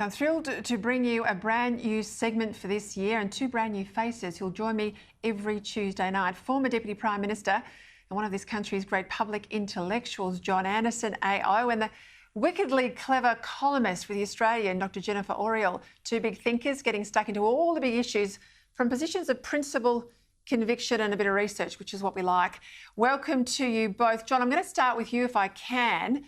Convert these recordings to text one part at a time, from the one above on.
I'm thrilled to bring you a brand new segment for this year and two brand new faces who'll join me every Tuesday night. Former Deputy Prime Minister and one of this country's great public intellectuals, John Anderson AO, and the wickedly clever columnist for The Australian, Dr Jennifer Oriel. Two big thinkers getting stuck into all the big issues from positions of principle, conviction and a bit of research, which is what we like. Welcome to you both. John, I'm going to start with you if I can.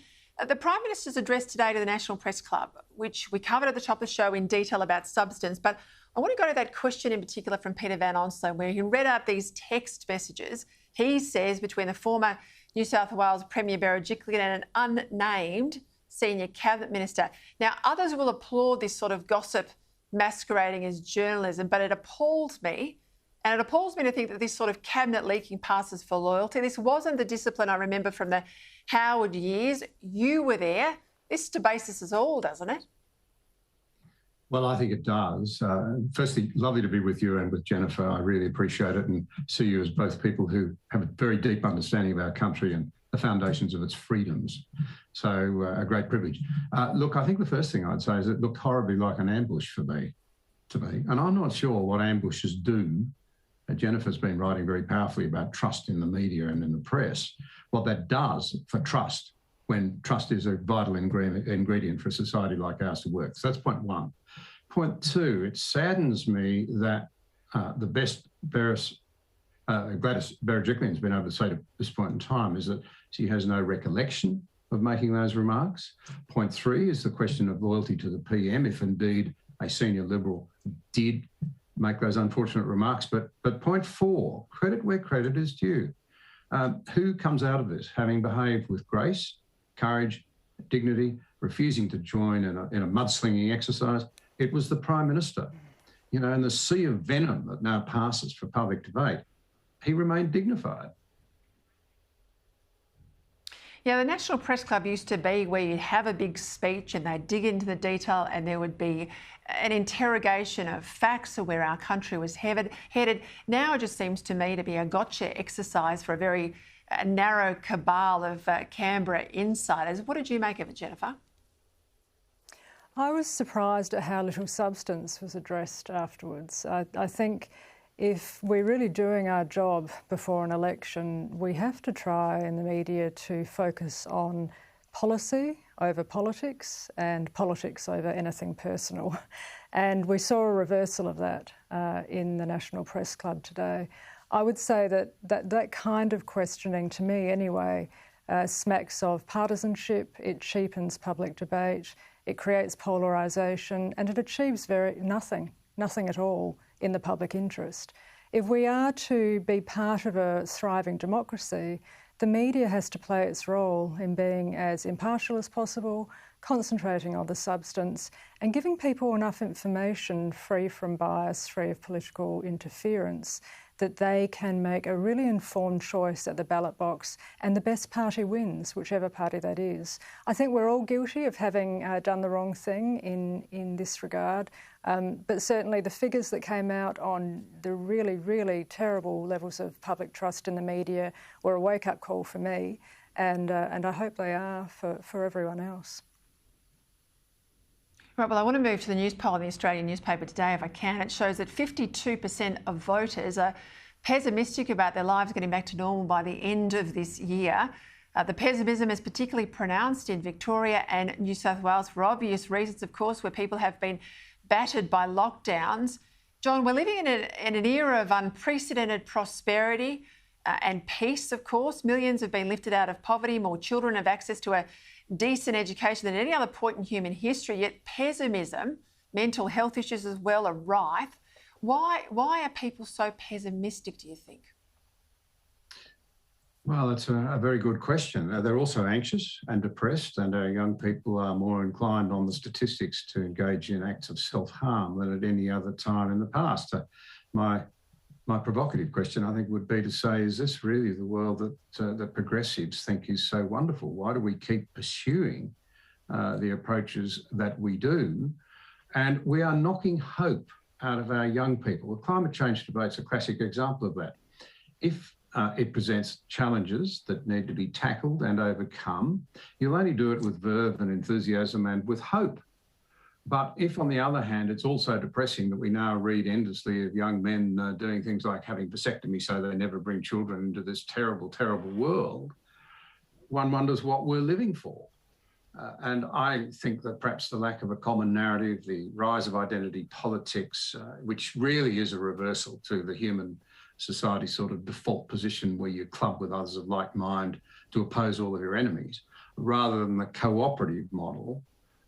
The Prime Minister's address today to the National Press Club, which we covered at the top of the show in detail about substance, but I want to go to that question in particular from Peter Van Onslow, where he read out these text messages, he says, between the former New South Wales Premier Berejiklian and an unnamed senior cabinet minister. Now, others will applaud this sort of gossip masquerading as journalism, but it appalls me. And it appalls me to think that this sort of cabinet leaking passes for loyalty. This wasn't the discipline I remember from the Howard years. You were there. This debases us all, doesn't it? Well, I think it does. Firstly, lovely to be with you and with Jennifer. I really appreciate it and see you as both people who have a very deep understanding of our country and the foundations of its freedoms. So a great privilege. Look, I think the first thing I'd say is it looked horribly like an ambush to me. And I'm not sure what ambushes do. Jennifer's been writing very powerfully about trust in the media and in the press. What that does for trust, when trust is a vital ingredient for a society like ours to work. So that's point one. Point two, it saddens me that the best Gladys Berejiklian's been able to say to this point in time is that she has no recollection of making those remarks. Point three is the question of loyalty to the PM, if indeed a senior Liberal did make those unfortunate remarks. But point four, credit where credit is due. Who comes out of this having behaved with grace, courage, dignity, refusing to join in a mudslinging exercise? It was the Prime Minister. You know, in the sea of venom that now passes for public debate, he remained dignified. Yeah, the National Press Club used to be where you'd have a big speech and they'd dig into the detail and there would be an interrogation of facts of where our country was headed. Now it just seems to me to be a gotcha exercise for a very narrow cabal of Canberra insiders. What did you make of it, Jennifer? I was surprised at how little substance was addressed afterwards. I think if we're really doing our job before an election, we have to try in the media to focus on policy over politics and politics over anything personal. And we saw a reversal of that in the National Press Club today. I would say that kind of questioning, to me anyway, smacks of partisanship. It cheapens public debate, it creates polarisation, and it achieves nothing at all in the public interest. If we are to be part of a thriving democracy, the media has to play its role in being as impartial as possible, concentrating on the substance and giving people enough information free from bias, free of political interference, that they can make a really informed choice at the ballot box and the best party wins, whichever party that is. I think we're all guilty of having done the wrong thing in this regard, but certainly the figures that came out on the really, really terrible levels of public trust in the media were a wake-up call for me, and I hope they are for everyone else. Right, well, I want to move to the news poll in the Australian newspaper today, if I can. It shows that 52% of voters are pessimistic about their lives getting back to normal by the end of this year. The pessimism is particularly pronounced in Victoria and New South Wales for obvious reasons, of course, where people have been battered by lockdowns. John, we're living in an era of unprecedented prosperity and peace, of course. Millions have been lifted out of poverty. More children have access to a decent education than at any other point in human history, yet pessimism, mental health issues as well, are rife. Why are people so pessimistic, do you think? Well, that's a very good question. They're also anxious and depressed, and our young people are more inclined on the statistics to engage in acts of self-harm than at any other time in the past. My provocative question, I think, would be to say, is this really the world that progressives think is so wonderful? Why do we keep pursuing the approaches that we do? And we are knocking hope out of our young people. The climate change debate's a classic example of that. If it presents challenges that need to be tackled and overcome, you'll only do it with verve and enthusiasm and with hope. But if, on the other hand, it's also depressing that we now read endlessly of young men doing things like having vasectomy so they never bring children into this terrible, terrible world, one wonders what we're living for. And I think that perhaps the lack of a common narrative, the rise of identity politics, which really is a reversal to the human society sort of default position where you club with others of like mind to oppose all of your enemies, rather than the cooperative model,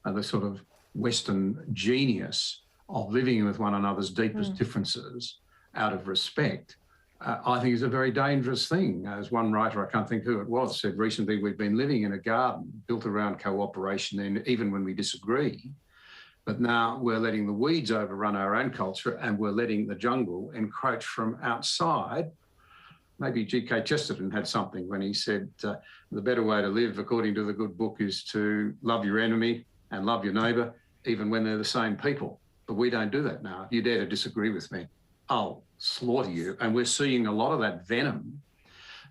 the sort of Western genius of living with one another's deepest differences out of respect, I think is a very dangerous thing. As one writer, I can't think who it was, said recently, we've been living in a garden built around cooperation, and even when we disagree, but now we're letting the weeds overrun our own culture and we're letting the jungle encroach from outside. Maybe G.K. Chesterton had something when he said, the better way to live, according to the good book, is to love your enemy and love your neighbour, even when they're the same people. But we don't do that now. If you dare to disagree with me, I'll slaughter you. And we're seeing a lot of that venom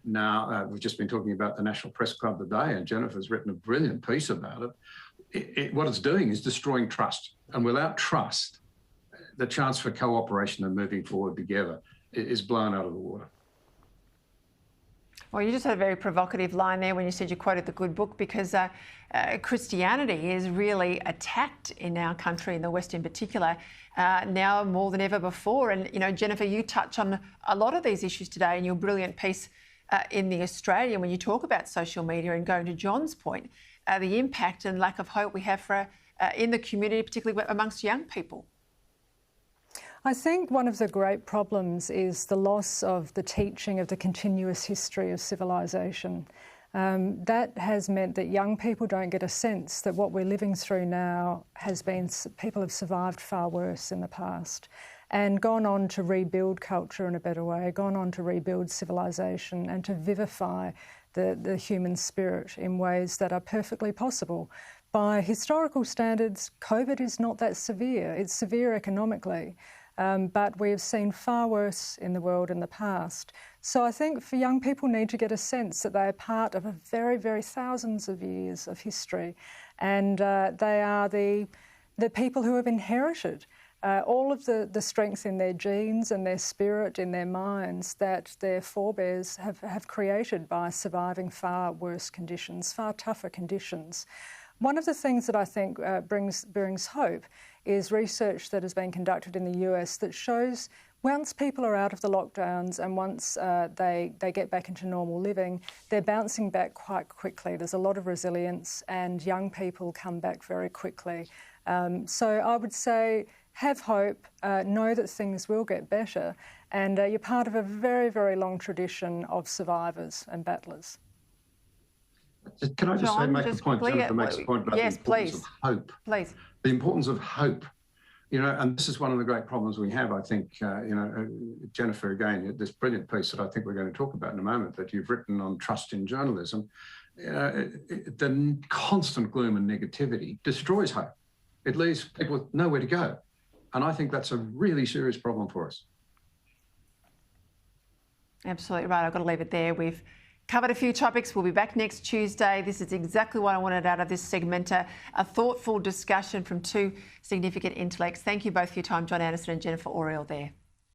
now. We've just been talking about the National Press Club today, and Jennifer's written a brilliant piece about it. What it's doing is destroying trust. And without trust, the chance for cooperation and moving forward together is blown out of the water. Well, you just had a very provocative line there when you said you quoted the good book, because Christianity is really attacked in our country, in the West in particular, now more than ever before. And, you know, Jennifer, you touch on a lot of these issues today in your brilliant piece in The Australian when you talk about social media, and going to John's point, the impact and lack of hope we have for in the community, particularly amongst young people. I think one of the great problems is the loss of the teaching of the continuous history of civilisation. That has meant that young people don't get a sense that what we're living through now has been, people have survived far worse in the past and gone on to rebuild culture in a better way, gone on to rebuild civilisation and to vivify the human spirit in ways that are perfectly possible. By historical standards, COVID is not that severe. It's severe economically. But we have seen far worse in the world in the past. So I think for young people need to get a sense that they are part of a very, very thousands of years of history, and they are the people who have inherited all of the strength in their genes and their spirit, in their minds, that their forebears have created by surviving far worse conditions, far tougher conditions. One of the things that I think brings hope is research that has been conducted in the US that shows once people are out of the lockdowns and once they get back into normal living, they're bouncing back quite quickly. There's a lot of resilience and young people come back very quickly. So I would say have hope, know that things will get better, and you're part of a very, very long tradition of survivors and battlers. Can I just make a point? Jennifer makes a point about the importance of hope. Please. The importance of hope. You know, and this is one of the great problems we have, I think, Jennifer, again, this brilliant piece that I think we're going to talk about in a moment that you've written on trust in journalism, the constant gloom and negativity destroys hope. It leaves people with nowhere to go. And I think that's a really serious problem for us. Absolutely right. I've got to leave it there. We've covered a few topics. We'll be back next Tuesday. This is exactly what I wanted out of this segment, a thoughtful discussion from two significant intellects. Thank you both for your time, John Anderson and Jennifer Oriel there.